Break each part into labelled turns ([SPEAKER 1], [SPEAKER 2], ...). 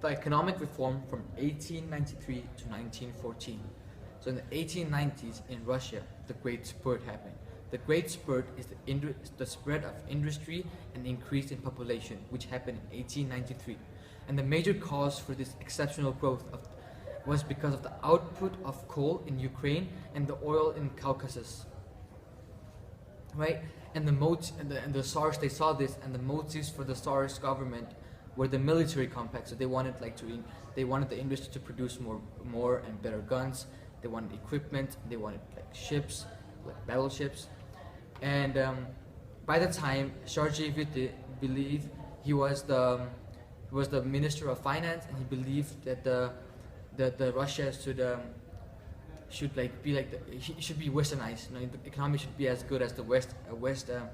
[SPEAKER 1] the economic reform from 1893 to 1914. So in the 1890s in Russia, the Great Spurt happened. The Great Spurt is the spread of industry and increase in population, which happened in 1893. And the major cause for this exceptional growth was because of the output of coal in Ukraine and the oil in Caucasus. Right? And the Tsars, they saw this, and the motives for the Tsars government were the military complex. So they wanted they wanted the industry to produce more and better guns. They wanted equipment. They wanted like ships, like battleships. And by the time Sergei Witte believed he was the minister of finance, and he believed that the Russia should like be like it should be westernized. You know, the economy should be as good as the Western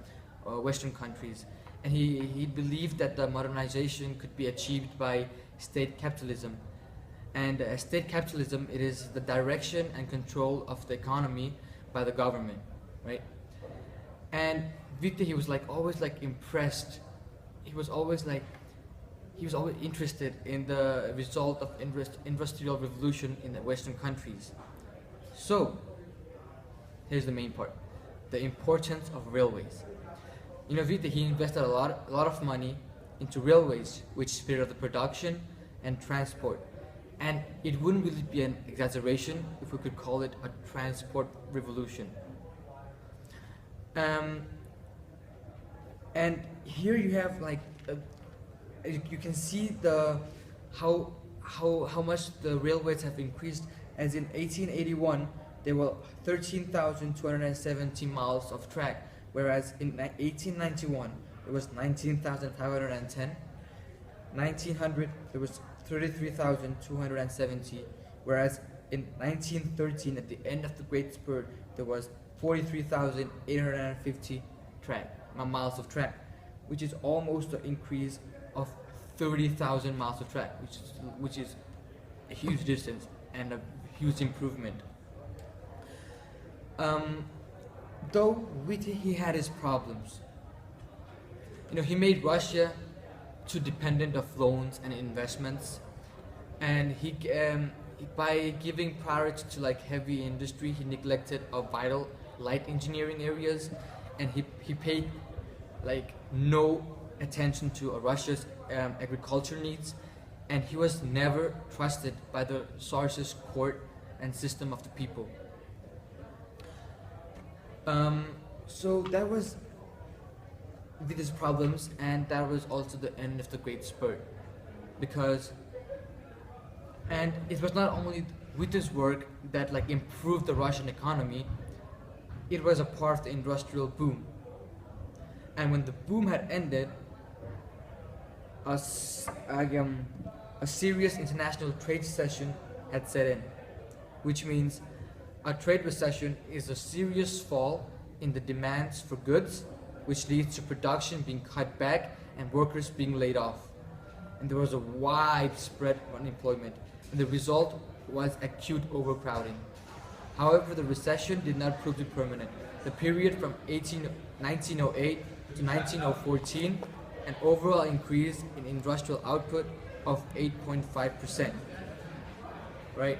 [SPEAKER 1] countries. And he believed that the modernization could be achieved by state capitalism. And state capitalism, it is the direction and control of the economy by the government, right? And Witte, he was like always like impressed. He was always interested in the result of industrial revolution in the Western countries. So here's the main part: the importance of railways. You know, Witte, he invested a lot of money into railways, which speeded the production and transport. And it wouldn't really be an exaggeration if we could call it a transport revolution. And here you have like you can see how much the railways have increased. As in 1881, there were 13,270 miles of track, whereas in 1891 it was 19,510. 1900 there was 33,270, whereas in 1913, at the end of the Great Spurt, there was 43,850 miles of track, which is almost an increase of 30,000 miles of track, which is a huge distance and a huge improvement. Though Witte, he had his problems. You know, he made Russia too dependent of loans and investments, and by giving priority to like heavy industry, he neglected vital light engineering areas, and he paid like no attention to Russia's agriculture needs, and he was never trusted by the Tsar's court and system of the people. So that was with his problems, and that was also the end of the Great Spurt, and it was not only with his work that like improved the Russian economy, it was a part of the industrial boom. And when the boom had ended, a serious international trade recession had set in, which means a trade recession is a serious fall in the demands for goods, which leads to production being cut back and workers being laid off. And there was a widespread unemployment, and the result was acute overcrowding. However, the recession did not prove to be permanent. The period from 1908 to 1914, an overall increase in industrial output of 8.5%, right?